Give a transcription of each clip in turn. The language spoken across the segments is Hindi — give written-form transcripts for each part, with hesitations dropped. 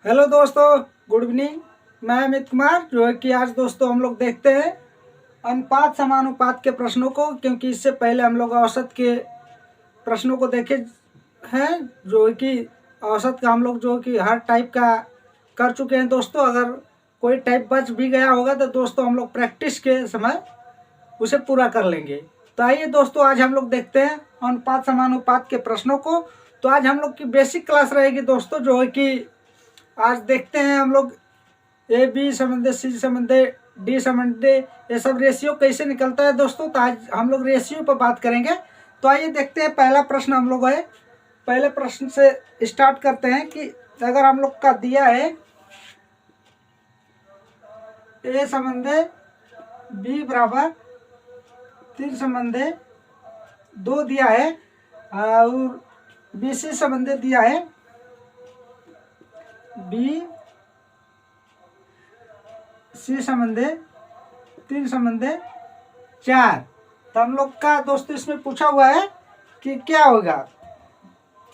हेलो दोस्तों, गुड इवनिंग। मैं अमित कुमार। जो है कि आज दोस्तों हम लोग देखते हैं अनुपात समानुपात के प्रश्नों को, क्योंकि इससे पहले हम लोग औसत के प्रश्नों को देखे हैं। जो है कि औसत का हम लोग जो है कि हर टाइप का कर चुके हैं दोस्तों। अगर कोई टाइप बच भी गया होगा तो दोस्तों हम लोग प्रैक्टिस के समय उसे पूरा कर लेंगे। तो आइए दोस्तों, आज हम लोग देखते हैं अनुपात समानुपात के प्रश्नों को। तो आज हम लोग की बेसिक क्लास रहेगी दोस्तों। जो है कि आज देखते हैं हम लोग ए बी संबंध, सी संबंध, डी संबंध, ये सब रेशियो कैसे निकलता है दोस्तों। तो आज हम लोग रेशियो पर बात करेंगे। तो आइए देखते हैं, पहला प्रश्न हम लोग है, पहले प्रश्न से स्टार्ट करते हैं कि अगर हम लोग का दिया है ए संबंध बी बराबर 3 संबंध 2 दिया है और बी सी संबंध दिया है बी सी संबंध 3 संबंध 4। तो हम लोग का दोस्तों इसमें पूछा हुआ है कि क्या होगा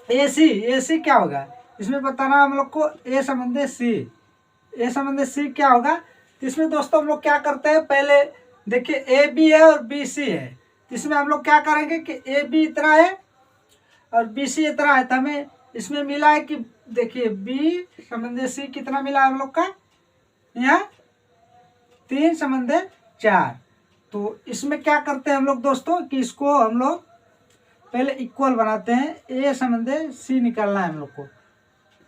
ए सी क्या होगा। इसमें बताना हम लोग को ए संबंध सी क्या होगा। तो इसमें दोस्तों हम लोग क्या करते हैं, पहले देखिए ए बी है और बी सी है। तो इसमें हम लोग क्या करेंगे कि ए बी इतना है और बी सी इतना है। तो हमें इसमें मिला है कि देखिए बी संबंध सी कितना मिला हम लोग का, यहाँ 3 संबंध 4। तो इसमें क्या करते हैं हम लोग दोस्तों कि इसको हम लोग पहले इक्वल बनाते हैं। ए संबंध सी निकालना है हम लोग को,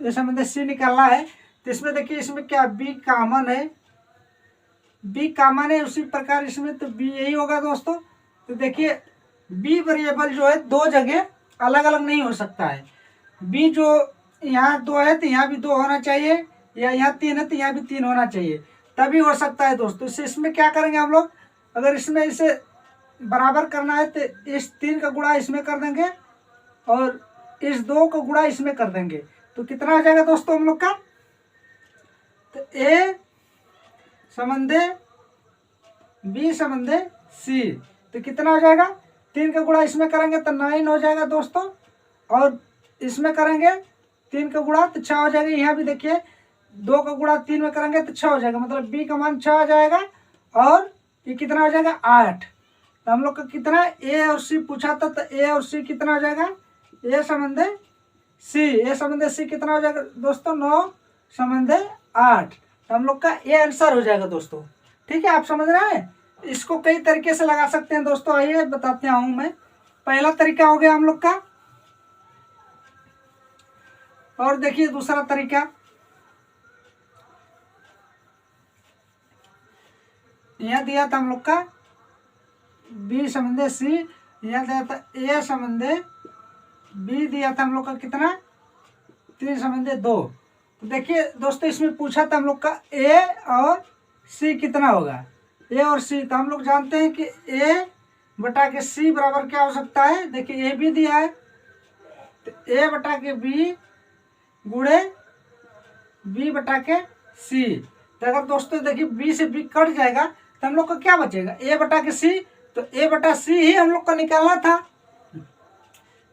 ए संबंध सी निकालना है। तो इसमें देखिए इसमें क्या बी कॉमन है, बी कॉमन है, उसी प्रकार इसमें तो बी यही होगा दोस्तों। तो देखिए बी वेरिएबल जो है दो जगह अलग अलग नहीं हो सकता है। बी जो यहाँ 2 है तो यहाँ भी 2 होना चाहिए, या यहाँ 3 है तो यहाँ भी 3 होना चाहिए, तभी हो सकता है दोस्तों। इसमें क्या करेंगे हम लोग, अगर इसमें इसे बराबर करना है तो इस 3 का गुणा इसमें कर देंगे और इस 2 का गुणा इसमें कर देंगे। तो कितना आ जाएगा दोस्तों हम लोग का, तो ए संबंध बी संबंध सी, तो कितना हो जाएगा, 3 का गुणा इसमें करेंगे तो 9 हो जाएगा दोस्तों, और इसमें करेंगे 3 का गुणा तो 6 हो जाएगा। यहाँ भी देखिए 2 का गुणा 3 में करेंगे तो 6 हो जाएगा, मतलब बी का मान 6 आ जाएगा और ये कितना हो जाएगा 8। तो हम लोग का कितना ए और सी पूछा था, तो ए और सी कितना हो जाएगा, ए संबंध सी कितना हो जाएगा दोस्तों, 9 संबंध 8। तो हम लोग का ये आंसर हो जाएगा दोस्तों। ठीक है, आप समझ रहे हैं। इसको कई तरीके से लगा सकते हैं दोस्तों, आइए बताते हूँ मैं। पहला तरीका हो गया हम लोग का, और देखिए दूसरा तरीका, यहाँ दिया था हम लोग का बी संबंध सी, यहाँ दिया था ए संबंध बी, दिया था हम लोग का कितना 3 संबंध 2। तो देखिए दोस्तों इसमें पूछा था हम लोग का ए और सी कितना होगा, ए और सी। तो हम लोग जानते हैं कि ए बटा के सी बराबर क्या हो सकता है, देखिए ए बी दिया है तो ए बटा के बी गुणे बी बटा के सी। तो अगर दोस्तों देखिए बी से बी कट जाएगा तो हम लोग का क्या बचेगा, ए बटा के सी। तो ए बटा सी ही हम लोग का निकालना था,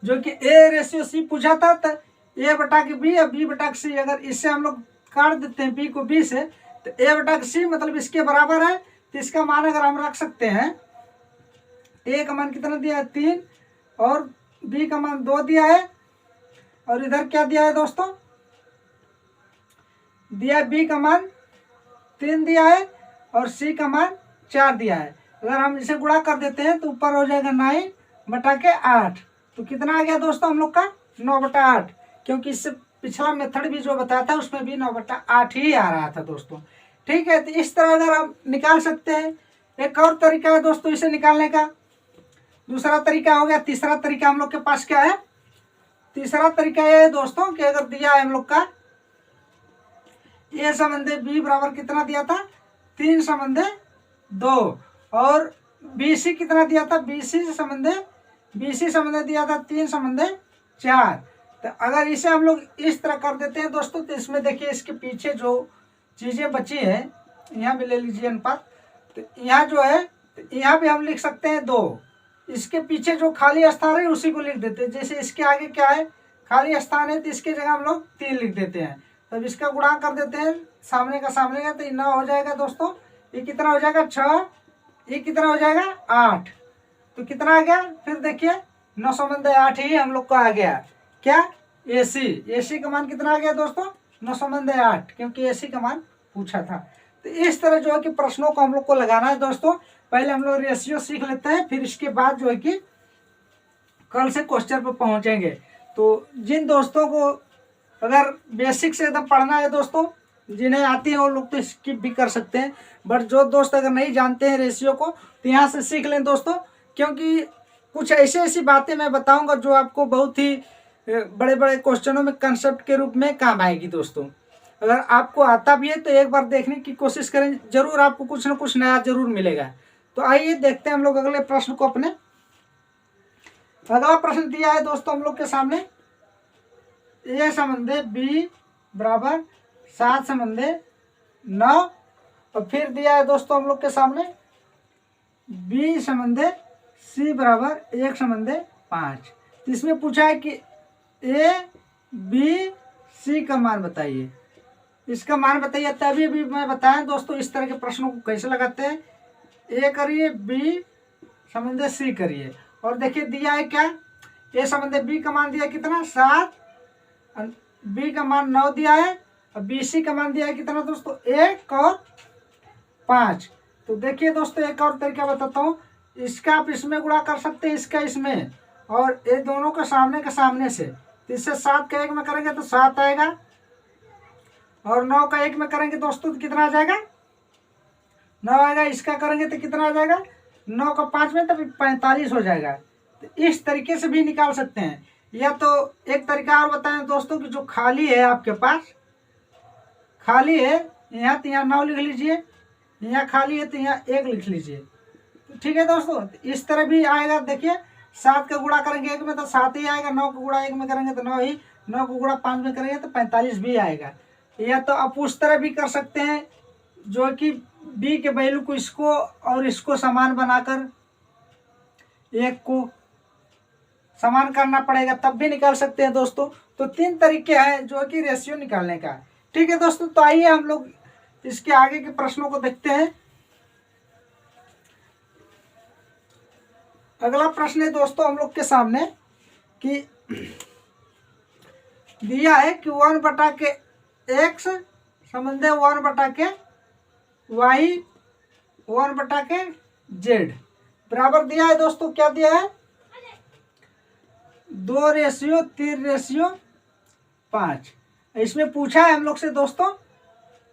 जो कि ए रेशियो सी पूछा था। तो ए बटा के बी या बी बटा के सी, अगर इससे हम लोग काट देते हैं बी को बी से, तो ए बटा के सी मतलब इसके बराबर है। तो इसका मान अगर हम रख सकते हैं, ए का मान कितना दिया है 3 और बी का मान 2 दिया है, और इधर क्या दिया है दोस्तों, दिया है बी का मान 3 दिया है और सी का मान 4 दिया है। अगर हम इसे गुणा कर देते हैं तो ऊपर हो जाएगा 9 बटा के 8। तो कितना आ गया दोस्तों हम लोग का 9 बटा 8, क्योंकि इससे पिछला मेथड भी जो बताया था उसमें भी 9 बटा 8 ही आ रहा था दोस्तों। ठीक है, तो इस तरह अगर हम निकाल सकते हैं। एक और तरीका है दोस्तों इसे निकालने का, दूसरा तरीका हो गया। तीसरा तरीका हम लोग के पास क्या है, तीसरा तरीका यह है दोस्तों कि अगर दिया है हम लोग का ए संबंध बी बराबर कितना दिया था 3 संबंध 2, और बी सी कितना दिया था, बी सी संबंध दिया था 3 संबंध 4। तो अगर इसे हम लोग इस तरह कर देते हैं दोस्तों, तो इसमें देखिए इसके पीछे जो चीज़ें बची है, यहाँ भी ले लीजिए अनुपात। तो यहाँ जो है यहाँ भी हम लिख सकते हैं 2, इसके पीछे जो खाली स्थान है उसी को लिख देते हैं। जैसे इसके आगे क्या है, खाली स्थान है तो इसके जगह हम लोग 3 लिख देते हैं। तब इसका गुणा कर देते हैं सामने का सामने का, तो 9 हो जाएगा दोस्तों। ये कितना हो जाएगा 6, ये कितना हो जाएगा 8। तो कितना आ गया फिर देखिए 9 समंदे 8 ही हम लोग को आ गया। क्या AC का मान कितना आ गया दोस्तों 9 समंदे 8, क्योंकि AC का मान पूछा था। तो इस तरह जो है कि प्रश्नों को हम लोग को लगाना है दोस्तों। पहले हम लोग रेशियो सीख लेते हैं, फिर इसके बाद जो है कि कल से क्वेश्चन पर पहुंचेंगे। तो जिन दोस्तों को अगर बेसिक से एकदम पढ़ना है दोस्तों, जिन्हें आती है वो लोग तो स्किप भी कर सकते हैं, बट जो दोस्त अगर नहीं जानते हैं रेशियो को तो यहाँ से सीख लें दोस्तों, क्योंकि कुछ ऐसी ऐसी बातें मैं बताऊंगा जो आपको बहुत ही बड़े बड़े क्वेश्चनों में कंसेप्ट के रूप में काम आएगी दोस्तों। अगर आपको आता भी है तो एक बार देखने की कोशिश करें, जरूर आपको कुछ ना कुछ नया जरूर मिलेगा। तो आइए देखते हैं हम लोग अगले प्रश्न को अपने। अगला प्रश्न दिया है दोस्तों हम लोग के सामने, A समंदे B बराबर 7 समंदे 9, और फिर दिया है दोस्तों हम लोग के सामने B समंदे C बराबर 1 समंदे 5। इसमें पूछा है कि A B C का मान बताइए, इसका मान बताइए। तभी भी मैं बताएं दोस्तों इस तरह के प्रश्नों को कैसे लगाते हैं। A करिए, B समंदे C करिए, और देखिए दिया है क्या, A समंदे B का मान दिया कितना 7, B का मान 9 दिया है, और BC का मान दिया है कितना दोस्तों 1 और 5। तो देखिए दोस्तों एक और तरीका बताता हूँ, इसका आप इसमें गुणा कर सकते हैं, इसका इसमें, और ये दोनों का सामने से। तो इससे 7 का 1 में करेंगे तो 7 आएगा, और 9 का 1 में करेंगे दोस्तों तो कितना आ जाएगा 9 आएगा। इसका करेंगे तो कितना आ जाएगा 9 का 5 में तो 45 हो जाएगा। तो इस तरीके से भी निकाल सकते हैं। या तो एक तरीका और बताएं दोस्तों कि जो खाली है आपके पास, खाली है यहाँ तो यहाँ 9 लिख लीजिए, यहाँ खाली है तो यहाँ 1 लिख लीजिए। तो ठीक है दोस्तों, तो इस तरह भी आएगा। देखिए 7 का गुणा करेंगे 1 में तो 7 ही आएगा, 9 का गुणा 1 में करेंगे तो 9 ही, 9 का गुणा 5 में करेंगे तो 45 भी आएगा। या तो आप उस तरह भी कर सकते हैं जो कि B के वैल्यू को इसको और इसको समान बनाकर 1 को समान करना पड़ेगा, तब भी निकाल सकते हैं दोस्तों। तो 3 तरीके हैं जो कि रेशियो निकालने का। ठीक है दोस्तों, तो आइए हम लोग इसके आगे के प्रश्नों को देखते हैं। अगला प्रश्न है दोस्तों हम लोग के सामने कि दिया है कि 1/x समंदे 1/y 1/z बराबर दिया है दोस्तों। क्या दिया है 2:3:5। इसमें पूछा है हम लोग से दोस्तों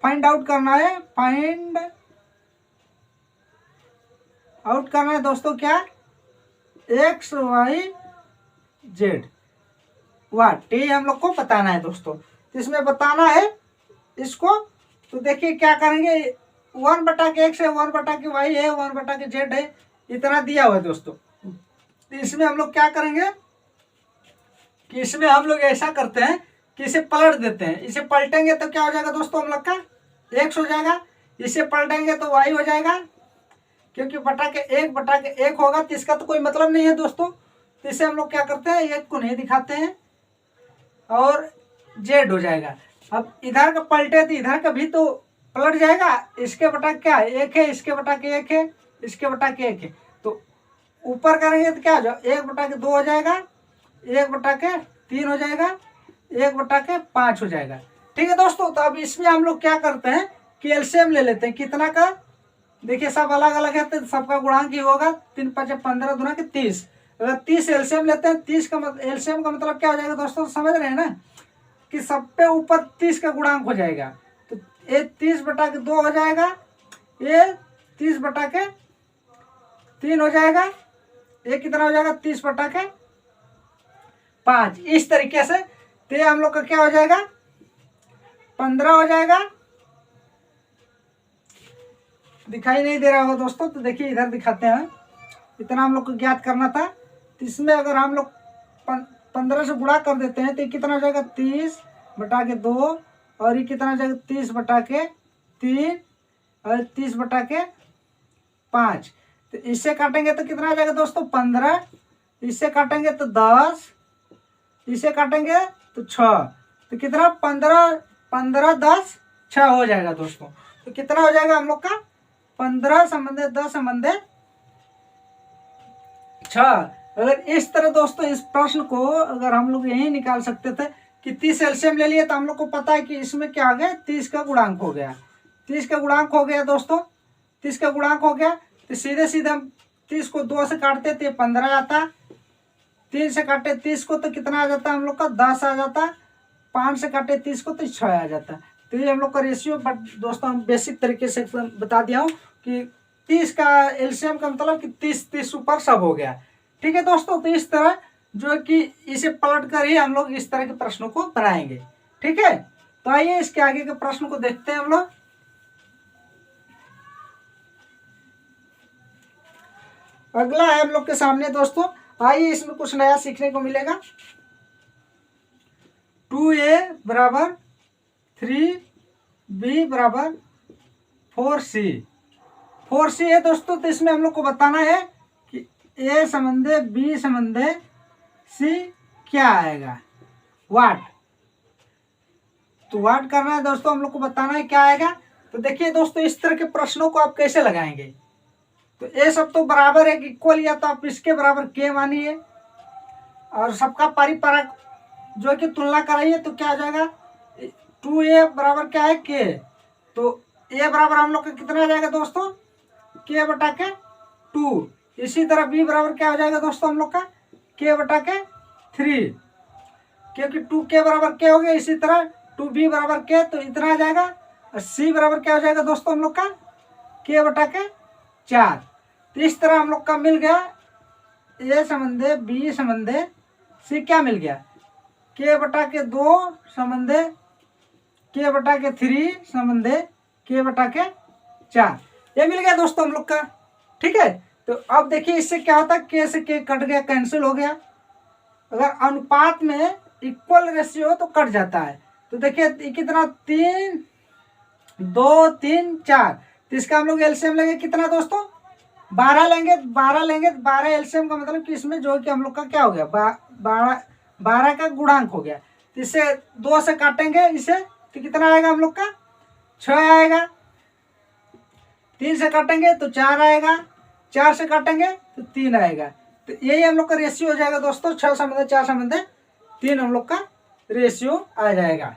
फाइंड आउट करना है, फाइंड आउट करना है दोस्तों क्या x y z वाट, ये हम लोग को बताना है दोस्तों। तो इसमें बताना है इसको, तो देखिए क्या करेंगे 1/x है, 1/y है, 1/z है, इतना दिया हुआ है दोस्तों। तो इसमें हम लोग क्या करेंगे कि इसमें हम लोग ऐसा करते हैं कि इसे पलट देते हैं। इसे पलटेंगे तो क्या हो जाएगा दोस्तों हम लोग का x हो जाएगा, इसे पलटेंगे तो y हो जाएगा, क्योंकि बटा के 1 होगा तो इसका तो कोई मतलब नहीं है दोस्तों। तो इसे हम लोग क्या करते हैं 1 को नहीं दिखाते हैं और z हो जाएगा। अब इधर का पलटे तो इधर का भी तो पलट जाएगा, इसके बटा क्या 1 है, इसके बटा के 1 है, इसके बटा के 1 है, तो ऊपर करेंगे तो क्या हो जाएगा 1/2 हो जाएगा, 1/3 हो जाएगा, 1/5 हो जाएगा। ठीक है दोस्तों, तो अब इसमें हम लोग क्या करते हैं कि एलसीएम ले लेते हैं। कितना का देखिए सब अलग अलग है तो सबका गुणांक ही होगा, 3 5 15 दूना के 30। अगर 30 एलसीएम लेते हैं, 30 का एलसीएम का मतलब क्या हो जाएगा दोस्तों समझ रहे हैं ना कि सब पे ऊपर 30 का गुणांक हो जाएगा। तो ये 30/2 हो जाएगा, ये 30/3 हो जाएगा, ये कितना हो जाएगा 30/5। इस तरीके से तो ये हम लोग का क्या हो जाएगा 15 हो जाएगा। दिखाई नहीं दे रहा होगा दोस्तों, तो देखिए इधर दिखाते हैं। इतना हम लोग को ज्ञात करना था। तो इसमें अगर हम लोग 15 से गुणा कर देते हैं तो ये कितना हो जाएगा 30/2, और ये कितना हो जाएगा 30/3 और 30/5। तो इससे काटेंगे तो कितना आ जाएगा दोस्तों 15, इससे काटेंगे तो 10, इसे काटेंगे तो 6, तो कितना 15 15 10 6 हो जाएगा दोस्तों। तो कितना हो जाएगा हम लोग का 15 संबंधे 10 संबंधे 6। अगर इस तरह दोस्तों इस प्रश्न को अगर हम लोग यही निकाल सकते थे कि 30 एलसीएम ले लिए, तो हम लोग को पता है कि इसमें क्या आ गया 30 का गुणांक हो गया। 30 का गुणांक हो गया दोस्तों, 30 का गुणांक हो गया, तो सीधे सीधे हम 30 को 2 से काटते थे 15 आता, 3 से काटे 30 को तो कितना आ जाता है हम लोग का 10 आ जाता, 5 से काटे 30 को तो 6 आ जाता। तो ये हम लोग का रेशियो, बट दोस्तों हम बेसिक तरीके से बता दिया हूँ कि 30 का एलसीएम का मतलब कि 30 ऊपर सब हो गया। ठीक है दोस्तों, तो इस तरह जो कि इसे पलट कर ही हम लोग इस तरह के प्रश्नों को बनाएंगे। ठीक है, तो आइए इसके आगे के प्रश्न को देखते हैं हम लोग। अगला है हम लोग के सामने दोस्तों, आइए इसमें कुछ नया सीखने को मिलेगा। 2a बराबर 3b बराबर 4c। 4c है दोस्तों, तो इसमें हम लोग को बताना है कि a संबंधे b संबंधे c क्या आएगा, वाट। तो वाट करना है दोस्तों, हम लोग को बताना है क्या आएगा। तो देखिए दोस्तों, इस तरह के प्रश्नों को आप कैसे लगाएंगे। तो ये सब तो बराबर है इक्वल, या तो आप इसके बराबर के मानिए और सबका परिपरक जो कि तुलना कराइए, तो क्या आ जाएगा 2a बराबर क्या है के। तो a बराबर हम लोग का कितना आ जाएगा दोस्तों के बटा के 2। इसी तरह b बराबर क्या हो जाएगा दोस्तों हम लोग का के बटा के 3, क्योंकि 2 के बराबर के हो गया। इसी तरह 2b बराबर के, तो इतना आ जाएगा। और c बराबर क्या हो जाएगा दोस्तों हम लोग का के बटा के 4। तो इस तरह हम लोग का मिल गया a संबंधे b संबंधे c क्या मिल गया के बटा के 2 संबंधे के बटा के 3 संबंधे के बटा के 4, ये मिल गया दोस्तों हम लोग का। ठीक है, तो अब देखिए इससे क्या होता है, के से के कट गया, कैंसिल हो गया। अगर अनुपात में इक्वल रेशियो तो कट जाता है। तो देखिए कितना 3 2 3 4, तो इसका हम लोग एलसीएम लेंगे कितना दोस्तों 12 लेंगे। 12 लेंगे, 12 एलसीएम का मतलब कि इसमें जो कि हम लोग का क्या हो गया 12 का गुणांक हो गया। तो इसे 2 से काटेंगे इसे, तो कितना आएगा हम लोग का 6 आएगा। 3 से काटेंगे तो 4 आएगा, 4 से काटेंगे तो 3 आएगा। तो यही हम लोग का रेशियो हो जाएगा दोस्तों, 6 संबंधे 4 संबंधे 3 हम लोग का रेशियो आ जाएगा।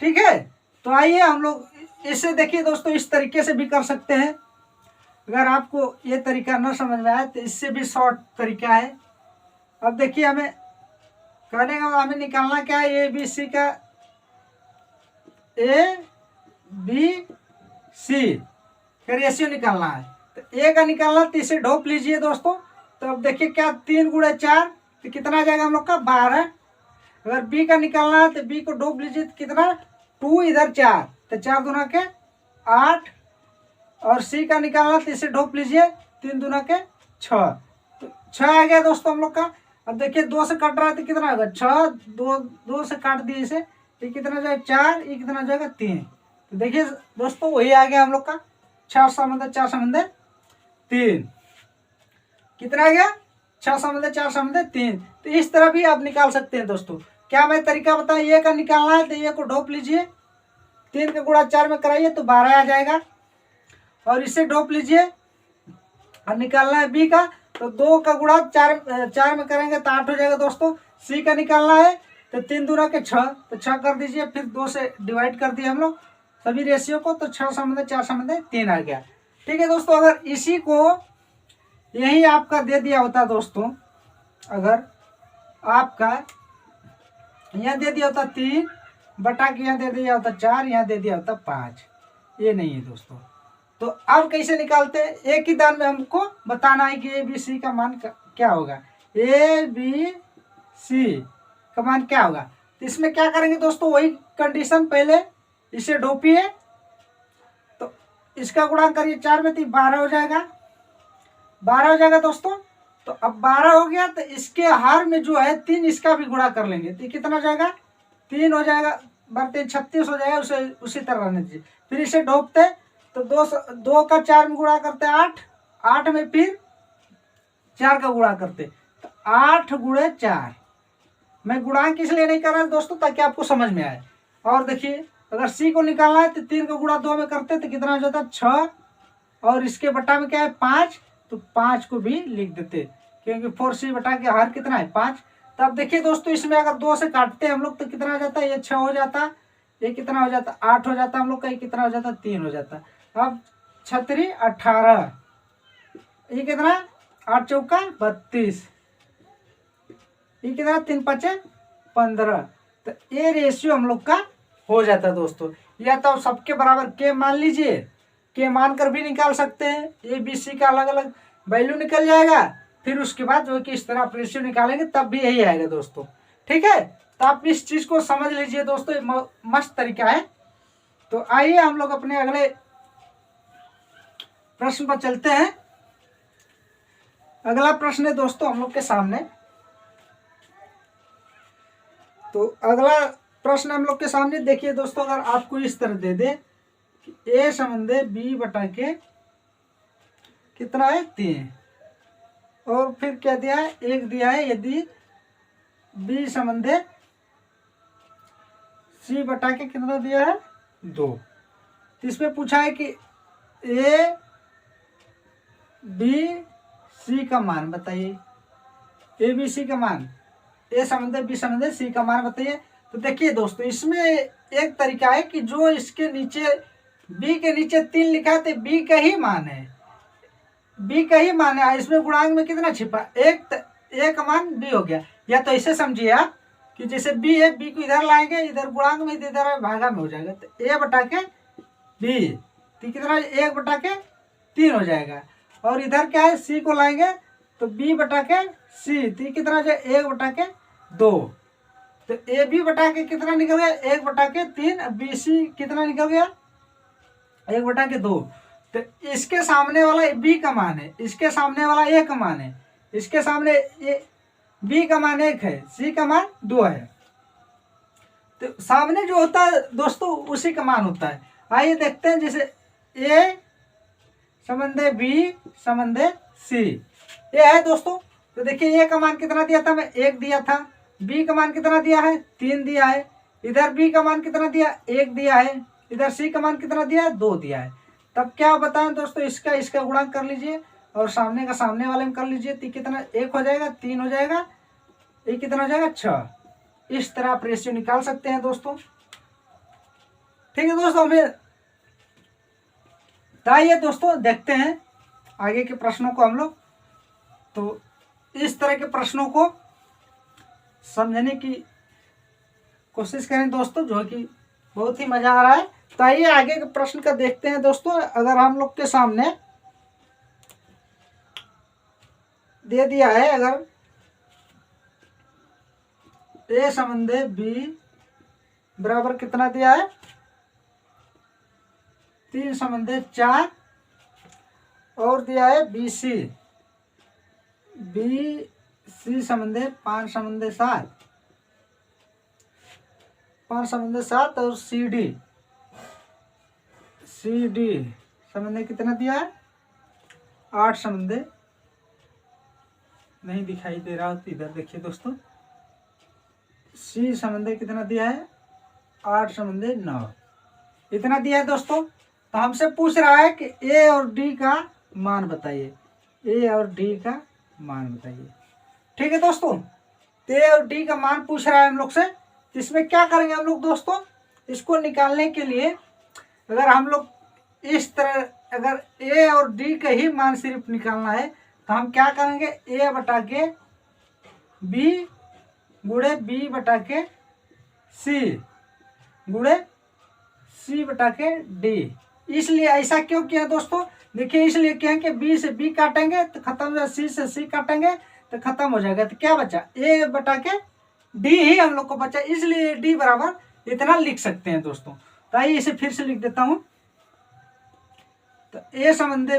ठीक है, तो आइए हम लोग इसे देखिए दोस्तों, इस तरीके से भी कर सकते हैं। अगर आपको ये तरीका न समझ में आए तो इससे भी शॉर्ट तरीका है। अब देखिए हमें कहने का हमें निकालना क्या है, ए बी सी का रेशियो निकालना है। तो ए का निकालना, तो इसे ढोप लीजिए दोस्तों। तो अब देखिए क्या 3 गुणे 4, तो कितना आ जाएगा हम लोग का 12। अगर बी का निकालना है तो बी को ढोप लीजिए, तो कितना 2 इधर 4, तो 4 दूना के 8। और सी का निकालना, तो इसे ढोप लीजिए 3 दूना के 6, तो 6 आ गया दोस्तों हम लोग का। अब देखिए 2 से कट रहा है तो कितना होगा 6, 2 से काट दिए इसे, ये कितना जाएगा 4, ये कितना जाएगा 3। तो देखिए दोस्तों वही आ गया हम लोग का 6 संबंधे 4 संबंधे 3, कितना आ गया 6 संबंधे 4 संबंधे 3। तो इस तरह भी आप निकाल सकते हैं दोस्तों। क्या मैं तरीका बताऊं, ये का निकालना है तो ये को ढोप लीजिए, 3 का गुणा 4 में कराइए तो 12 आ जाएगा। और इसे ढोप लीजिए और निकालना है बी का, तो 2 का गुणा 4 में करेंगे तो 8 हो जाएगा दोस्तों। सी का निकालना है तो 3 दूना के 6, तो 6 कर दीजिए, फिर 2 से डिवाइड कर दिए हम लोग सभी रेशियो को, तो 6 संबंधे 4 संबंधे 3 आ गया। ठीक है दोस्तों, अगर इसी को यही आपका दे दिया होता दोस्तों, अगर आपका यहाँ दे दिया होता 3 बटा के यहाँ दे दिया होता 4, यहाँ दे दिया होता 5, ये नहीं है दोस्तों। तो अब कैसे निकालते हैं, एक ही दान में हमको बताना है कि ए बी सी का मान क्या होगा। ए बी सी का मान क्या होगा, तो इसमें क्या करेंगे दोस्तों, वही कंडीशन, पहले इसे ढोपिए, तो इसका गुणा करिए 4 में, तो 12 हो जाएगा। 12 हो जाएगा दोस्तों। तो अब 12 हो गया, तो इसके हर में जो है 3 इसका भी गुणा कर लेंगे, तो कितना हो जाएगा 3 हो जाएगा, 36 हो जाएगा। उसे उसी तरह रहने दीजिए। फिर इसे ढोपते, तो 2 का 4 में गुणा करते 8 में फिर 4 का गुणा करते, तो 8 गुणे 4। मैं गुणांक इसलिए नहीं कर रहा दोस्तों ताकि आपको समझ में आए। और देखिए अगर सी को निकालना है तो 3 का गुणा 2 में करते तो कितना हो जाता 6, और इसके बटा में क्या है 5, तो 5 को भी लिख देते, क्योंकि 4c बटा के हर कितना है 5। तो अब देखिए दोस्तों, इसमें अगर 2 से काटते हैं हम लोग तो कितना हो जाता है, ये 6 हो जाता, ये कितना हो जाता 8 हो जाता हम लोग का, ये कितना हो जाता 3 हो जाता। अब 36 18, ये कितना 8 चौका 32, ये कितना 3 5 15। तो ये रेशियो हम लोग का हो जाता है दोस्तों। या तो सबके बराबर के मान लीजिए, के मान कर भी निकाल सकते हैं, ए बी सी का अलग अलग वैल्यू निकल जाएगा, फिर उसके बाद जो कि इस तरह आप रेशियो निकालेंगे तब भी यही आएगा दोस्तों। ठीक है, तो आप इस चीज को समझ लीजिए दोस्तों, मस्त तरीका है। तो आइए हम लोग अपने अगले प्रश्न पर चलते हैं। अगला प्रश्न है दोस्तों हम लोग के सामने। तो अगला प्रश्न हम लोग के सामने देखिए दोस्तों, अगर आपको इस तरह दे दे कि ए समंदे बी बटा के कितना है 3, और फिर क्या दिया है 1 दिया है, यदि बी समंदे सी बटा के कितना दिया है 2। तो इसमें पूछा है कि ए बी सी का मान बताइए, ए बी सी का मान, ए समंदे बी समंदे सी का मान बताइए। तो देखिए दोस्तों, इसमें एक तरीका है कि जो इसके नीचे बी के नीचे 3 लिखा है तो बी का ही मान है, बी का ही मान है। इसमें गुणांक में कितना छिपा, एक का मान बी हो गया। या तो ऐसे समझिए आप कि जैसे बी है, बी को इधर लाएंगे, इधर गुणांक में इधर भागा में हो जाएगा, तो ए बटा के बी, तो कितना 1 बटा के 3 हो जाएगा। और इधर क्या है सी को लाएंगे तो बी बटा के सी, तो कितना हो जाएगा 1 बटा के 2। तो ए बी बटा के कितना निकल गया 1 बटा के 3, बी सी कितना निकल गया 1 बटा के 2। तो इसके सामने वाला बी का मान है, इसके सामने वाला ए का मान है, इसके सामने बी का मान 1 है, सी का मान 2 है। तो सामने जो होता है दोस्तों उसी का मान होता है। आइए देखते हैं, जैसे ए समंदे बी समंदे सी, ये है दोस्तों। तो देखिए ए का मान कितना दिया था मैं 1 दिया था, बी का मान कितना दिया है 3 दिया है, इधर बी का मान कितना दिया 1 दिया है, इधर सी का मान कितना दिया है 2 दिया है। तब क्या बताएं दोस्तों, इसका गुणा कर लीजिए और सामने का सामने वाले में कर लीजिए, तो कितना 1 हो जाएगा 3 हो जाएगा, ये कितना हो जाएगा 6। इस तरह आप रेशियो निकाल सकते हैं दोस्तों। ठीक है दोस्तों, हमें आइए दोस्तों देखते हैं आगे के प्रश्नों को हम लोग। तो इस तरह के प्रश्नों को समझने की कोशिश करें दोस्तों, जो कि बहुत ही मजा आ रहा है। तो आइए आगे के प्रश्न का देखते हैं दोस्तों। अगर हम लोग के सामने दे दिया है, अगर ए समंदे बी बराबर कितना दिया है 3 समंदे 4, और दिया है बी सी समंदे 5 समंदे 7, 5 समंदे 7, और सी डी समंदे कितना दिया है 8 समंदे, नहीं दिखाई दे रहा तो इधर देखिए दोस्तों, सी समंदे कितना दिया है 8 समंदे 9, इतना दिया है दोस्तों। तो हमसे पूछ रहा है कि ए और डी का मान बताइए, ए और डी का मान बताइए। ठीक है दोस्तों, तो ए और डी का मान पूछ रहा है हम लोग से। इसमें क्या करेंगे हम लोग दोस्तों, इसको निकालने के लिए अगर हम लोग इस तरह, अगर ए और डी का ही मान सिर्फ निकालना है तो हम क्या करेंगे, ए बटा के बी गुणे बी बटा के सी गुणे सी बटा के डी। इसलिए ऐसा क्यों किया दोस्तों, देखिए इसलिए क्या है कि बी से बी काटेंगे तो खत्म हो जाएगा, सी से सी काटेंगे तो खत्म हो जाएगा। तो क्या बचा ए बटा के डी ही हम लोग को बचा, इसलिए डी बराबर इतना लिख सकते हैं दोस्तों। तो आइए इसे फिर से लिख देता हूं। तो ए समंदे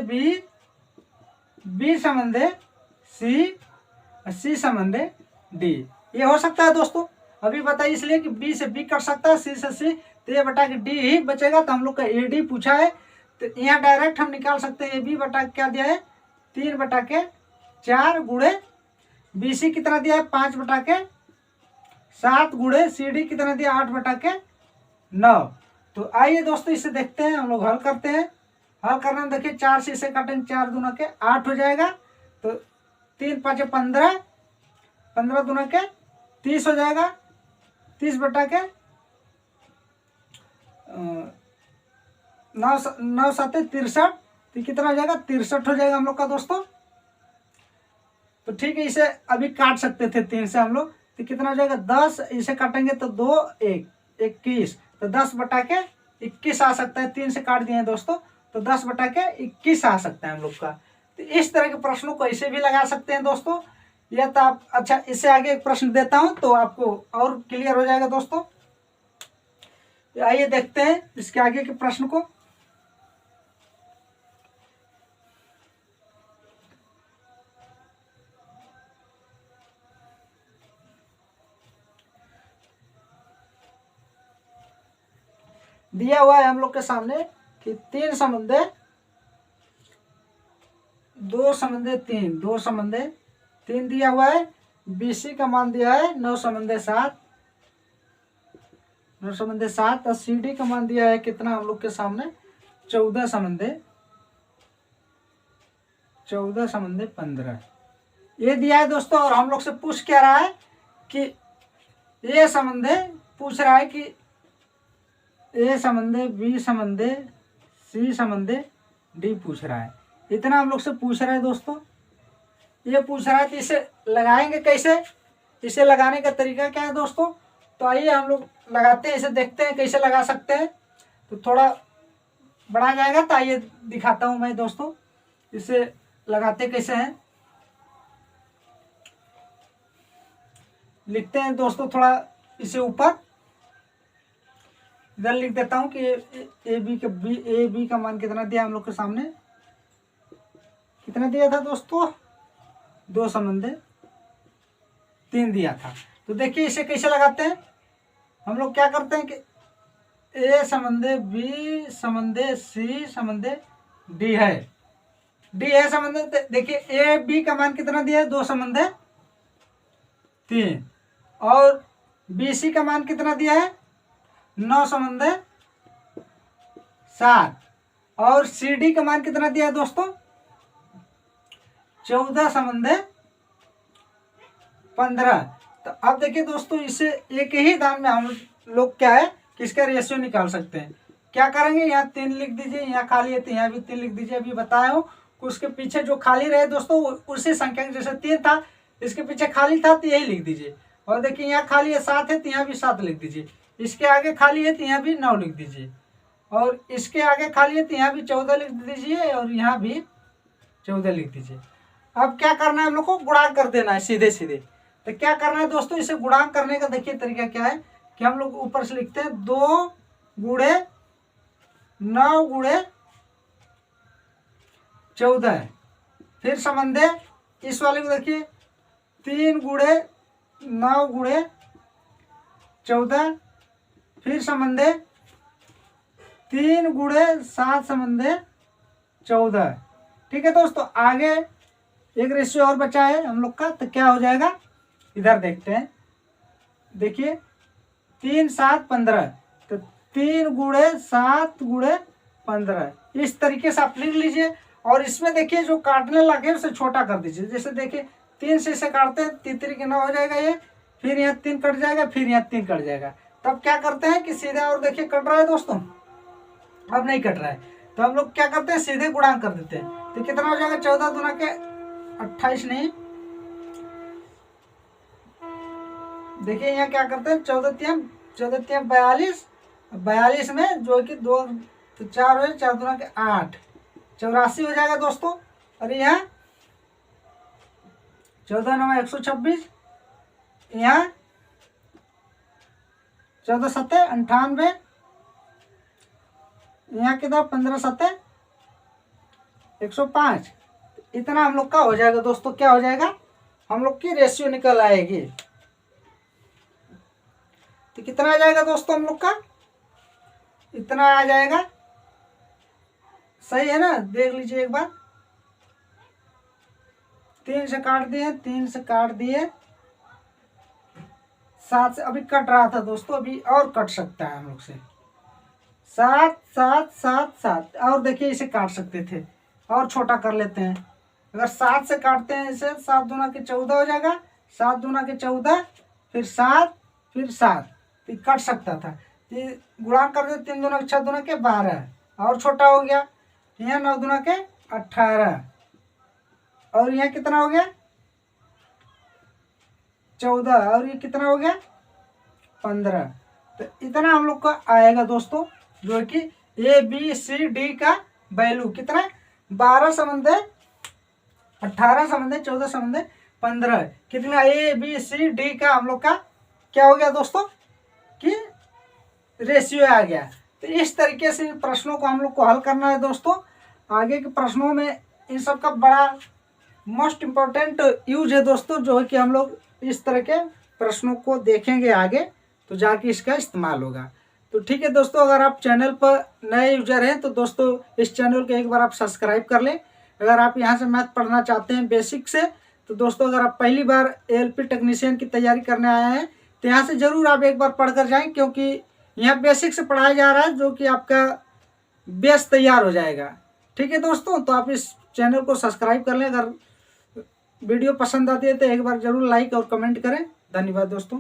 बी समंदे सी समंदे डी, ये हो सकता है दोस्तों। अभी बताइए इसलिए कि बी से बी कट सकता है, सी से सी, तो ये बटा के डी ही बचेगा। तो हम लोग का ए डी पूछा है, तो यहाँ डायरेक्ट हम निकाल सकते हैं। ए बी बटा क्या दिया है 3 बटा के 4 गुणे बी सी कितना दिया है 5 बटा के 7 गुणे सी डी कितना दिया 8 बटा के 9। तो आइए दोस्तों इसे देखते हैं, हम लोग हल करते हैं। हल करने में देखिए 4 से इसे काटेंगे, 4 दूना के 8 हो जाएगा। तो 3 5 15, 15 दूना के 30 हो जाएगा। 30 बटा के 9 9 7 63, तो कितना हो जाएगा? 63 हो जाएगा हम लोग का दोस्तों। तो ठीक है, इसे अभी काट सकते थे 3 से हम लोग, तो कितना हो जाएगा? 10, इसे काटेंगे तो 2 1 21, तो 10 बटा के 21 आ सकता है। 3 से काट दिए हैं दोस्तों, तो 10 बटा के 21 आ सकता है हम लोग का। तो इस तरह के प्रश्नों को ऐसे भी लगा सकते हैं दोस्तों, या तो आप अच्छा इससे आगे एक प्रश्न देता हूं तो आपको और क्लियर हो जाएगा दोस्तों। आइए देखते हैं इसके आगे के प्रश्न को। दिया हुआ है हम लोग के सामने कि 3 समंदे 2 समंदे 3, 2 समंदे 3 दिया हुआ है। BC का मान दिया है 9 समंदे 7, 9 समंदे 7, और CD का मान दिया है कितना हम लोग के सामने? 14 समंदे 15। ये दिया है दोस्तों, और हम लोग से पूछ क्या रहा है कि ये समंदे पूछ रहा है कि A समंदे, B समंदे, C समंदे, D पूछ रहा है। इतना हम लोग से पूछ रहा है दोस्तों। ये पूछ रहा है तो इसे लगाएंगे कैसे? इसे लगाने का तरीका क्या है दोस्तों? तो आइए हम लोग लगाते हैं, इसे देखते हैं कैसे लगा सकते हैं। तो थोड़ा बड़ा जाएगा, तो आइए दिखाता हूं मैं दोस्तों इसे लगाते कैसे हैं। लिखते हैं दोस्तों थोड़ा इसे ऊपर, इधर लिख देता हूं कि ए बी का मान कितना दिया हम लोग के सामने? कितना दिया था दोस्तों? 2 समंदे 3 दिया था। तो देखिए इसे कैसे लगाते हैं। हम लोग क्या करते हैं कि A समंदे, B समंदे, C समंदे, D है। D है समंदे, देखिए A B का मान कितना दिया है? 2 समंदे 3, और BC का मान कितना दिया है? 9 समंदे 7, और CD का मान कितना दिया है दोस्तों? 14 समंदे 15। तो अब देखिए दोस्तों, इसे एक ही दान में हम लोग क्या है कि इसका रेशियो निकाल सकते हैं। क्या करेंगे? यहाँ 3 लिख दीजिए, यहाँ खाली है तो यहाँ भी 3 लिख दीजिए। अभी बताया हूँ कि उसके पीछे जो खाली रहे दोस्तों उसी संख्या के, जैसे 3 था इसके पीछे खाली था तो यही लिख दीजिए। और देखिए यहाँ खाली है 7 है तो यहाँ भी 7 लिख दीजिए। इसके आगे खाली है तो यहाँ भी 9 लिख दीजिए, और इसके आगे खाली है तो यहाँ भी 14 लिख दीजिए, और यहाँ भी 14 लिख दीजिए। अब क्या करना है हम लोग को? गुणांक कर देना है सीधे सीधे। तो क्या करना है दोस्तों? इसे गुणांक करने का देखिए तरीका क्या है कि हम लोग ऊपर से लिखते हैं 2 गुणे 9 गुणे 14। फिर समंदे इस वाले को देखिए 3 गुणे 9 गुणे 14। फिर समंदे 3 गुणे 7 समंदे 14। ठीक है दोस्तों, आगे एक रेशियो और बचा है हम लोग का, तो क्या हो जाएगा? इधर देखते हैं। देखिए 3 7 15, तो 3 गुणे 7 गुणे 15, इस तरीके से आप लिख लीजिए। और इसमें देखिए जो काटने लगे उसे छोटा कर दीजिए। जैसे देखिए 3 से इसे काटते हैं, 3 के 9 हो जाएगा ये, फिर यहाँ 3 कट जाएगा, फिर यहाँ 3 कट जाएगा। तब क्या करते हैं कि सीधे, और देखिए कट रहा है दोस्तों, अब नहीं कट रहा है, तो हम लोग क्या करते हैं? सीधे गुणांक कर देते हैं। तो कितना हो जाएगा? 14 दूना के 28 नहीं, देखिए यहाँ क्या करते हैं? 14 तियां 42, 42 में जो कि 2 तो 4 हो, 4 दूना के 8, 84 हो जाएगा दोस्तों। और यहाँ 14 9 126, यहाँ 14 7 98, यहाँ कितना? 15 7 105। इतना हम लोग का हो जाएगा दोस्तों। क्या हो जाएगा? हम लोग की रेशियो निकल आएगी। तो कितना आ जाएगा दोस्तों हम लोग का? इतना आ जाएगा। सही है ना? देख लीजिए एक बार। 3 से काट दिए, 3 से काट दिए, 7 से अभी कट रहा था दोस्तों, अभी और कट सकता है हम लोग से। 7 7 7 7। और देखिए इसे काट सकते थे, और छोटा कर लेते हैं। अगर 7 से काटते हैं इसे, 7 दूना के 14 हो जाएगा, 7 दूना के 14, फिर 7, फिर 7, तो कट सकता था। तो गुणा कर दे, 3 दूना के 6 दूना के 12, और छोटा हो गया। यहाँ 9 दूना के 18, और यहाँ कितना हो गया 14, और ये कितना हो गया 15। तो इतना हम लोग का आएगा दोस्तों, जो है कि ABCD का वैल्यू कितना, 12 समझे 18 समझे 14 समझे 15, कितना ABCD का हम लोग का क्या हो गया दोस्तों कि रेशियो आ गया। तो इस तरीके से प्रश्नों को हम लोग को हल करना है दोस्तों। आगे के प्रश्नों में इन सब का बड़ा मोस्ट इम्पोर्टेंट यूज है दोस्तों, जो है कि हम लोग इस तरह के प्रश्नों को देखेंगे आगे, तो जाके इसका इस्तेमाल होगा। तो ठीक है दोस्तों, अगर आप चैनल पर नए यूजर हैं तो दोस्तों इस चैनल को एक बार आप सब्सक्राइब कर लें। अगर आप यहाँ से मैथ पढ़ना चाहते हैं बेसिक से, तो दोस्तों अगर आप पहली बार ALP टेक्नीशियन की तैयारी करने आए हैं तो यहाँ से ज़रूर आप एक बार पढ़ कर जाएँ, क्योंकि यहाँ बेसिक से पढ़ाया जा रहा है, जो कि आपका बेस तैयार हो जाएगा। ठीक है दोस्तों, तो आप इस चैनल को सब्सक्राइब कर लें। अगर वीडियो पसंद आती है तो एक बार ज़रूर लाइक और कमेंट करें। धन्यवाद दोस्तों।